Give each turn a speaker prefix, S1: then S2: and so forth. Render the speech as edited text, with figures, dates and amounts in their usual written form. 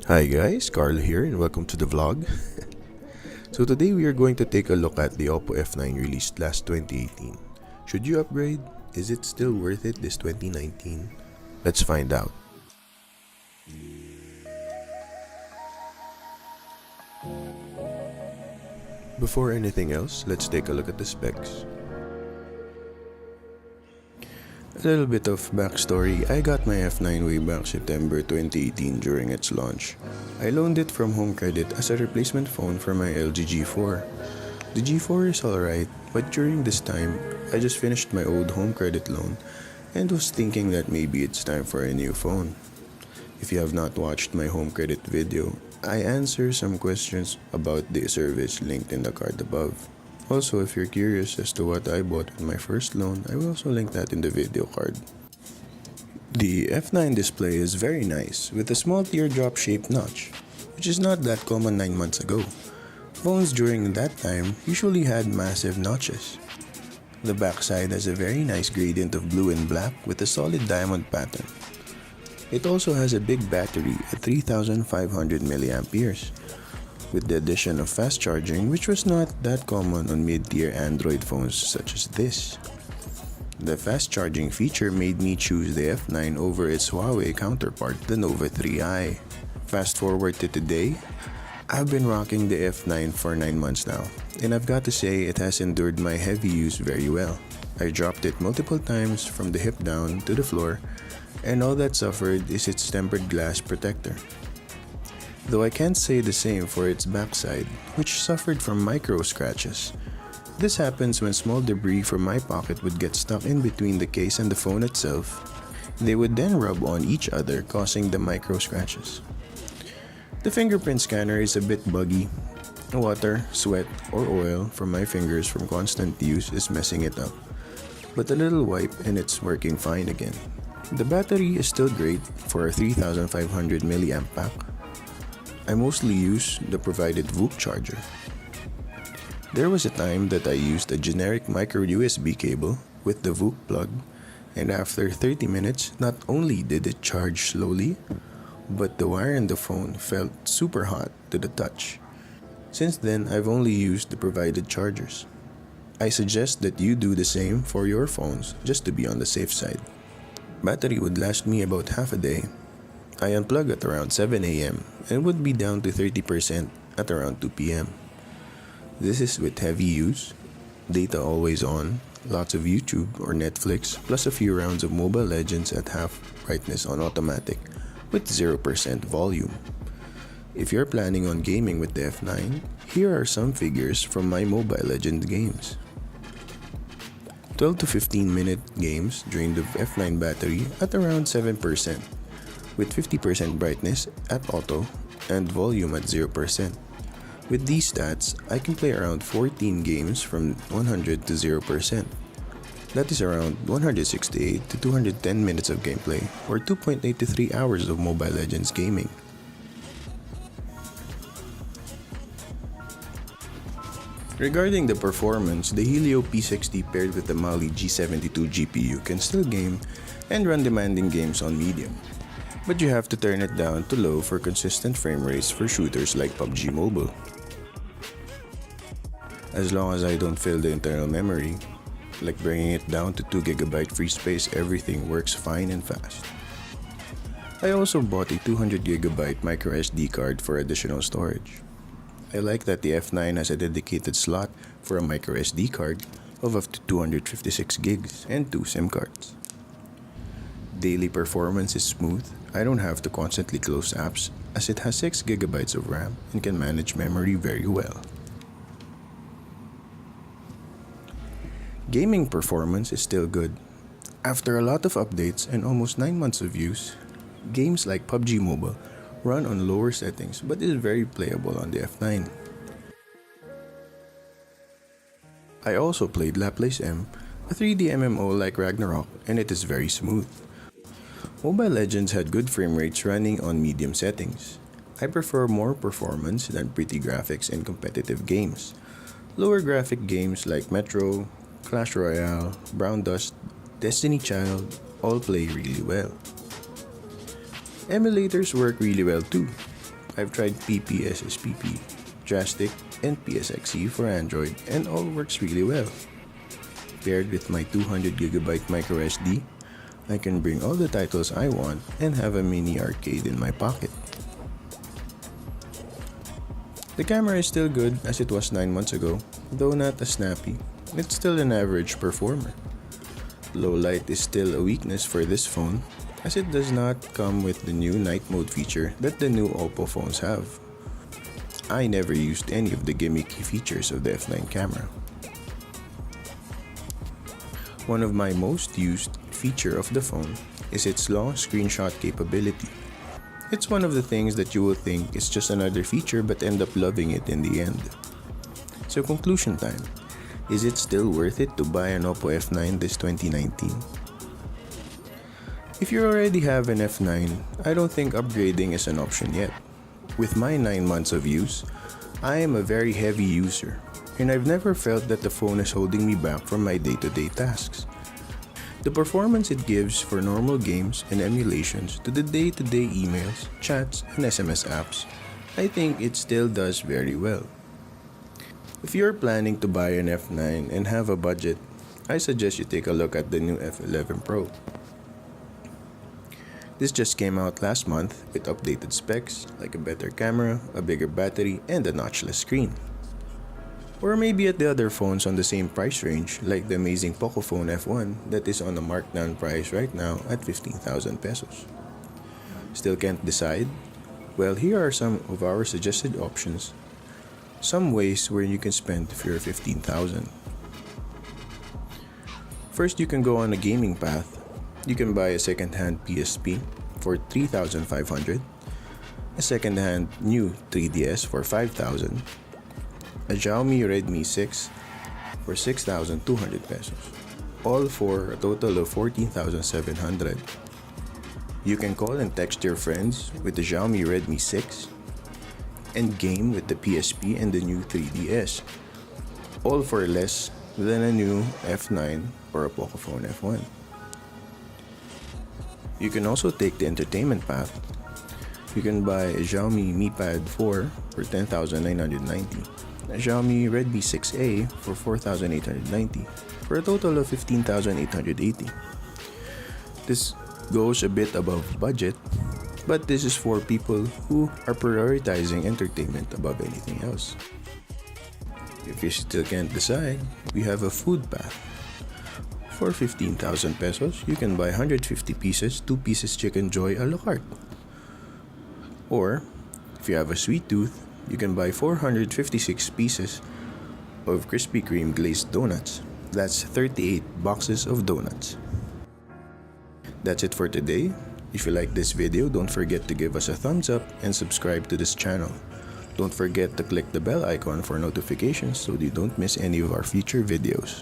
S1: Hi guys, Carl here and welcome to the vlog. So today we are going to take a look at the OPPO F9 released last 2018. Should you upgrade? Is it still worth it this 2019? Let's find out. Before anything else, let's take a look at the specs. A little bit of backstory, I got my F9 way back September 2018 during its launch. I loaned it from Home Credit as a replacement phone for my LG G4. The G4 is alright, but during this time, I just finished my old Home Credit loan and was thinking that maybe it's time for a new phone. If you have not watched my Home Credit video, I answer some questions about the service linked in the card above. Also, if you're curious as to what I bought with my first loan, I will also link that in the video card. The F9 display is very nice with a small teardrop shaped notch, which is not that common 9 months ago. Phones during that time usually had massive notches. The backside has a very nice gradient of blue and black with a solid diamond pattern. It also has a big battery at 3500 mAh. With the addition of fast charging, which was not that common on mid-tier Android phones such as this. The fast charging feature made me choose the F9 over its Huawei counterpart, the Nova 3i. Fast forward to today, I've been rocking the F9 for 9 months now, and I've got to say it has endured my heavy use very well. I dropped it multiple times from the hip down to the floor, and all that suffered is its tempered glass protector. Though I can't say the same for its backside, which suffered from micro scratches. This happens when small debris from my pocket would get stuck in between the case and the phone itself. They would then rub on each other, causing the micro scratches. The fingerprint scanner is a bit buggy. Water, sweat, or oil from my fingers from constant use is messing it up. But a little wipe and it's working fine again. The battery is still great for a 3500 mAh pack. I mostly use the provided VOOC charger. There was a time that I used a generic micro USB cable with the VOOC plug, and after 30 minutes, not only did it charge slowly, but the wire in the phone felt super hot to the touch. Since then, I've only used the provided chargers. I suggest that you do the same for your phones just to be on the safe side. Battery would last me about half a day. I unplug at around 7 AM and would be down to 30% at around 2 PM. This is with heavy use, data always on, lots of YouTube or Netflix, plus a few rounds of Mobile Legends at half brightness on automatic with 0% volume. If you're planning on gaming with the F9, here are some figures from my Mobile Legends games. 12 to 15 minute games drain the F9 battery at around 7%. With 50% brightness at auto and volume at 0%. With these stats, I can play around 14 games from 100 to 0%. That is around 168 to 210 minutes of gameplay, or 2.8 to 3 hours of Mobile Legends gaming. Regarding the performance, the Helio P60 paired with the Mali G72 GPU can still game and run demanding games on medium. But you have to turn it down to low for consistent frame rates for shooters like PUBG Mobile. As long as I don't fill the internal memory, like bringing it down to 2GB free space, everything works fine and fast. I also bought a 200GB microSD card for additional storage. I like that the F9 has a dedicated slot for a microSD card of up to 256 gigs and 2 SIM cards. Daily performance is smooth. I don't have to constantly close apps as it has 6GB of RAM and can manage memory very well. Gaming performance is still good. After a lot of updates and almost 9 months of use, games like PUBG Mobile run on lower settings but is very playable on the F9. I also played Laplace M, a 3D MMO like Ragnarok, and it is very smooth. Mobile Legends had good frame rates running on medium settings. I prefer more performance than pretty graphics in competitive games. Lower graphic games like Metro, Clash Royale, Brown Dust, Destiny Child all play really well. Emulators work really well too. I've tried PPSSPP, Drastic, and PSXE for Android and all works really well. Paired with my 200GB microSD, I can bring all the titles I want and have a mini arcade in my pocket. The camera is still good as it was 9 months ago, though not as snappy. It's still an average performer. Low light is still a weakness for this phone as it does not come with the new night mode feature that the new OPPO phones have. I never used any of the gimmicky features of the F9 camera. One of my most used feature of the phone is its long screenshot capability. It's one of the things that you will think is just another feature but end up loving it in the end. So conclusion time. Is it still worth it to buy an OPPO F9 this 2019? If you already have an F9, I don't think upgrading is an option yet. With my 9 months of use, I am a very heavy user, and I've never felt that the phone is holding me back from my day-to-day tasks. The performance it gives for normal games and emulations to the day-to-day emails, chats, and SMS apps, I think it still does very well. If you're planning to buy an F9 and have a budget, I suggest you take a look at the new F11 Pro. This just came out last month with updated specs like a better camera, a bigger battery, and a notchless screen. Or maybe at the other phones on the same price range like the amazing Pocophone F1 that is on a markdown price right now at 15,000 pesos. Still can't decide? Well, here are some of our suggested options. Some ways where you can spend if you're 15,000. First, you can go on a gaming path. You can buy a second-hand PSP for 3,500, a second-hand new 3DS for 5,000, a Xiaomi Redmi 6 for 6,200 pesos, all for a total of 14,700. You can call and text your friends with the Xiaomi Redmi 6 and game with the PSP and the new 3DS, all for less than a new F9 or a Pocophone F1. You can also take the entertainment path. You can buy a Xiaomi Mi Pad 4 for 10,990, a Xiaomi Redmi 6A for 4,890, for a total of 15,880. This goes a bit above budget, but this is for people who are prioritizing entertainment above anything else. If you still can't decide, we have a food path. For 15,000 pesos, you can buy 150 pieces, 2 pieces Chicken Joy a la carte. Or, if you have a sweet tooth, you can buy 456 pieces of Krispy Kreme glazed donuts. That's 38 boxes of donuts. That's it for today. If you like this video, don't forget to give us a thumbs up and subscribe to this channel. Don't forget to click the bell icon for notifications so you don't miss any of our future videos.